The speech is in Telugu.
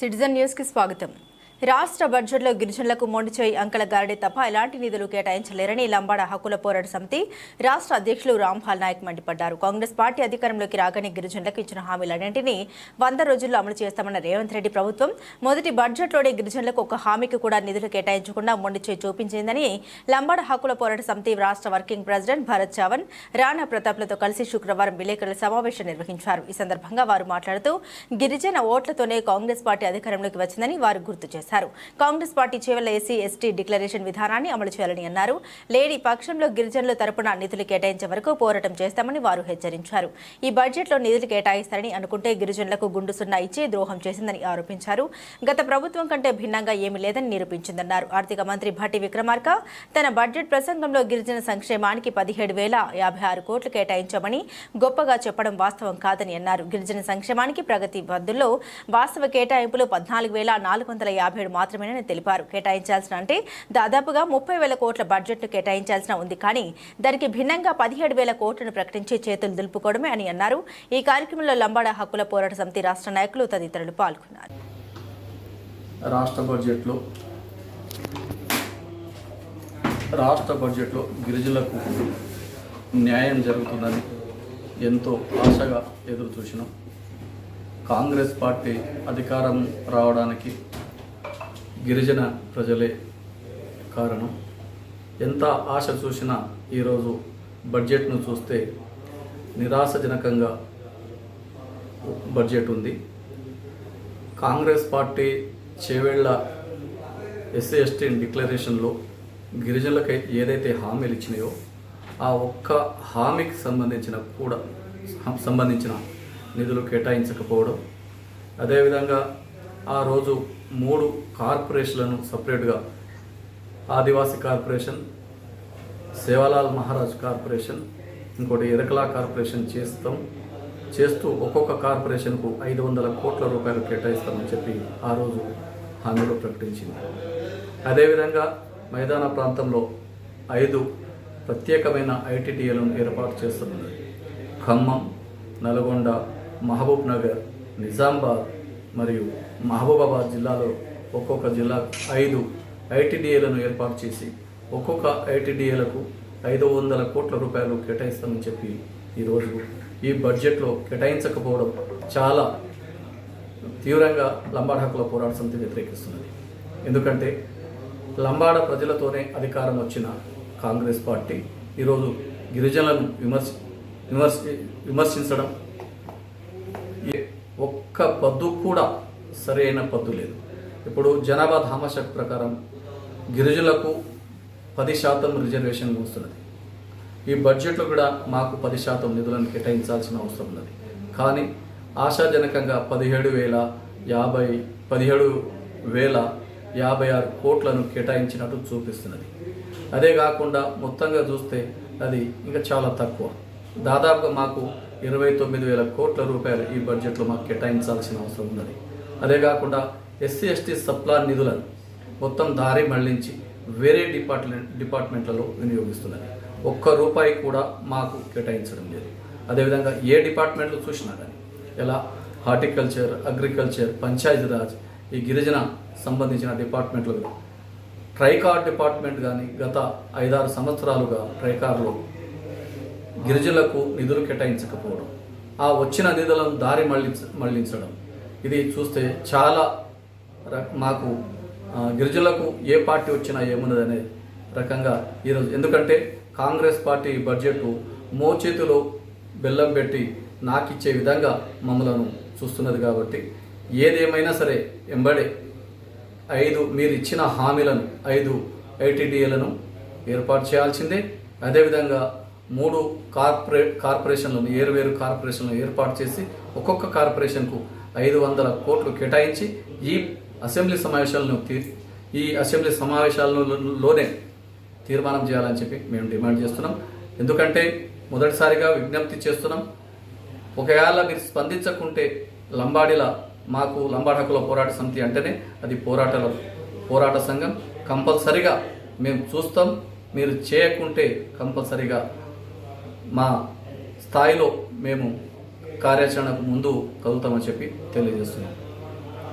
సిటిజన్ న్యూస్ కి స్వాగతం. రాష్ట్ర బడ్జెట్లో గిరిజనులకు మొండిచేయి అంకల గారడే తప్ప ఎలాంటి నిధులు కేటాయించలేరని లంబాడ హక్కుల పోరాట సమితి రాష్ట్ర అధ్యక్షులు రాంపాల్ నాయక్ మండిపడ్డారు. కాంగ్రెస్ పార్టీ అధికారంలోకి రాగానే గిరిజనులకు ఇచ్చిన హామీలన్నింటినీ 100 రోజుల్లో అమలు చేస్తామన్న రేవంత్ రెడ్డి ప్రభుత్వం మొదటి బడ్జెట్లోనే గిరిజనులకు ఒక హామీకి కూడా నిధులు కేటాయించకుండా మొండిచేయి చూపించిందని లంబాడ హక్కుల పోరాట సమితి రాష్ట్ర వర్కింగ్ ప్రెసిడెంట్ భరత్ చావన్, రాణా ప్రతాప్లతో కలిసి శుక్రవారం విలేకరుల సమావేశం నిర్వహించారు. ఈ సందర్భంగా వారు మాట్లాడుతూ గిరిజన ఓట్లతోనే కాంగ్రెస్ పార్టీ అధికారంలోకి వచ్చిందని వారు గుర్తు చేశారు. Congress party Chevella SC ST declaration విధానాన్ని అమలు చేయాలని అన్నారు. లేని పక్షంలో గిరిజనుల తరపున నిధులు కేటాయించే వరకు పోరాటం చేస్తామని వారు హెచ్చరించారు. ఈ బడ్జెట్లో నిధులు కేటాయిస్తారని అనుకుంటే గిరిజనులకు గుండు సున్నా ఇచ్చి ద్రోహం చేసిందని ఆరోపించారు. గత ప్రభుత్వం కంటే భిన్నంగా ఏమీ లేదని నిరూపించిందన్నారు. ఆర్థిక మంత్రి భట్టి విక్రమార్క తన బడ్జెట్ ప్రసంగంలో గిరిజన సంక్షేమానికి 17,056 కోట్లు కేటాయించామని గొప్పగా చెప్పడం వాస్తవం కాదని అన్నారు. గిరిజన సంక్షేమానికి ప్రగతి బద్దుల్లో వాస్తవ కేటాయింపులు 14,457 మాత్రమేనని తెలిపారు. కేటాయించాల్సిన అంటే దాదాపుగా 30,000 కోట్ల బడ్జెట్ను కేటాయించాల్సిన ఉంది, కానీ దానికి భిన్నంగా 17,000 కోట్లను ప్రకటించి చేతులు దులుపుకోవడమే అని అన్నారు. ఈ కార్యక్రమంలో లంబాడ హక్కుల పోరాట సమితి రాష్ట్ర నాయకులు తదితరులు పాల్గొన్నారు. రాష్ట్ర బడ్జెట్లో గిరిజనులకు న్యాయం జరుగుతుందని ఎంతో ఆశగా ఎదురు చూసినాం. కాంగ్రెస్ పార్టీ అధికారం రావడానికి గిరిజన ప్రజలే కారణం. ఎంత ఆశ చూసినా ఈరోజు బడ్జెట్ను చూస్తే నిరాశజనకంగా బడ్జెట్ ఉంది. Congress party Chevella SC ST డిక్లరేషన్లో గిరిజనులకు ఏదైతే హామీలు ఇచ్చినాయో ఆ ఒక్క హామీకి సంబంధించిన నిధులు కేటాయించకపోవడం, అదేవిధంగా ఆ రోజు 3 కార్పొరేషన్లను సపరేట్గా ఆదివాసీ కార్పొరేషన్, సేవాలాల్ మహారాజ్ కార్పొరేషన్, ఇంకోటి ఎరకలా కార్పొరేషన్ చేస్తూ ఒక్కొక్క కార్పొరేషన్కు 500 కోట్ల రూపాయలు కేటాయిస్తామని చెప్పి ఆ రోజు హామీలో ప్రకటించింది. అదేవిధంగా మైదాన ప్రాంతంలో 5 ప్రత్యేకమైన ఐటీడీఏలను ఏర్పాటు చేస్తున్నది. ఖమ్మం, నల్గొండ, మహబూబ్ నగర్, నిజామాబాద్ మరియు మహబూబాబాద్ జిల్లాలో ఒక్కొక్క జిల్లా 5 ఐటీడీఏలను ఏర్పాటు చేసి ఒక్కొక్క ఐటీడీఏలకు 500 కోట్ల రూపాయలు కేటాయిస్తామని చెప్పి ఈరోజు ఈ బడ్జెట్లో కేటాయించకపోవడం చాలా తీవ్రంగా లంబాడ హక్కుల పోరాట సమితి వ్యతిరేకిస్తున్నది. ఎందుకంటే లంబాడ ప్రజలతోనే అధికారం వచ్చిన కాంగ్రెస్ పార్టీ ఈరోజు గిరిజనులను విమర్శించడం, ఒక్క పద్దు కూడా సరైన పద్దు లేదు. ఇప్పుడు జనాభా ధామాషక్ ప్రకారం గిరిజనులకు 10% రిజర్వేషన్ వస్తున్నది. ఈ బడ్జెట్లో కూడా మాకు 10% నిధులను కేటాయించాల్సిన అవసరం ఉన్నది. కానీ ఆశాజనకంగా 17,056 కోట్లను కేటాయించినట్టు చూపిస్తున్నది. అదే కాకుండా మొత్తంగా చూస్తే అది ఇంకా చాలా తక్కువ. దాదాపుగా మాకు 29,000 కోట్ల రూపాయలు ఈ బడ్జెట్లో మాకు కేటాయించాల్సిన అవసరం ఉన్నది. అదే కాకుండా ఎస్సీ ఎస్టీ సప్లాన్ నిధులను మొత్తం దారి మళ్లించి వేరే డిపార్ట్మెంట్లలో వినియోగిస్తున్నది. ఒక్క రూపాయి కూడా మాకు కేటాయించడం లేదు. అదేవిధంగా ఏ డిపార్ట్మెంట్లు చూసినా కానీ ఎలా హార్టికల్చర్, అగ్రికల్చర్, పంచాయతీరాజ్, ఈ గిరిజన సంబంధించిన డిపార్ట్మెంట్లు, ట్రైకార్ డిపార్ట్మెంట్ కానీ గత 5-6 సంవత్సరాలుగా ట్రైకార్లో గిరిజనులకు నిధులు కేటాయించకపోవడం, ఆ వచ్చిన నిధులను దారి మళ్లించడం, ఇది చూస్తే చాలా మాకు గిరిజనులకు ఏ పార్టీ వచ్చినా ఏమున్నదనే రకంగా ఈరోజు. ఎందుకంటే కాంగ్రెస్ పార్టీ బడ్జెట్ మోచేతిలో బెల్లం పెట్టి నాకిచ్చే విధంగా మమ్మలను చూస్తున్నది. కాబట్టి ఏదేమైనా సరే ఎంబడే 5 మీరు ఇచ్చిన హామీలను 5 ఐటీడీఏలను ఏర్పాటు చేయాల్సిందే. అదేవిధంగా 3 కార్పొరేషన్లను వేరు కార్పొరేషన్లను ఏర్పాటు చేసి ఒక్కొక్క కార్పొరేషన్కు 500 కోట్లు కేటాయించి ఈ అసెంబ్లీ సమావేశాలలోనే తీర్మానం చేయాలని చెప్పి మేము డిమాండ్ చేస్తున్నాం. ఎందుకంటే మొదటిసారిగా విజ్ఞప్తి చేస్తున్నాం. ఒకవేళ మీరు స్పందించకుంటే మాకు లంబాడ హక్కుల పోరాట సమితి అంటేనే అది పోరాట సంఘం. కంపల్సరిగా మేము చూస్తాం. మీరు చేయకుంటే కంపల్సరిగా మా స్థాయిలో మేము కార్యాచరణకు ముందు కదులుతామని చెప్పి తెలియజేస్తున్నాం.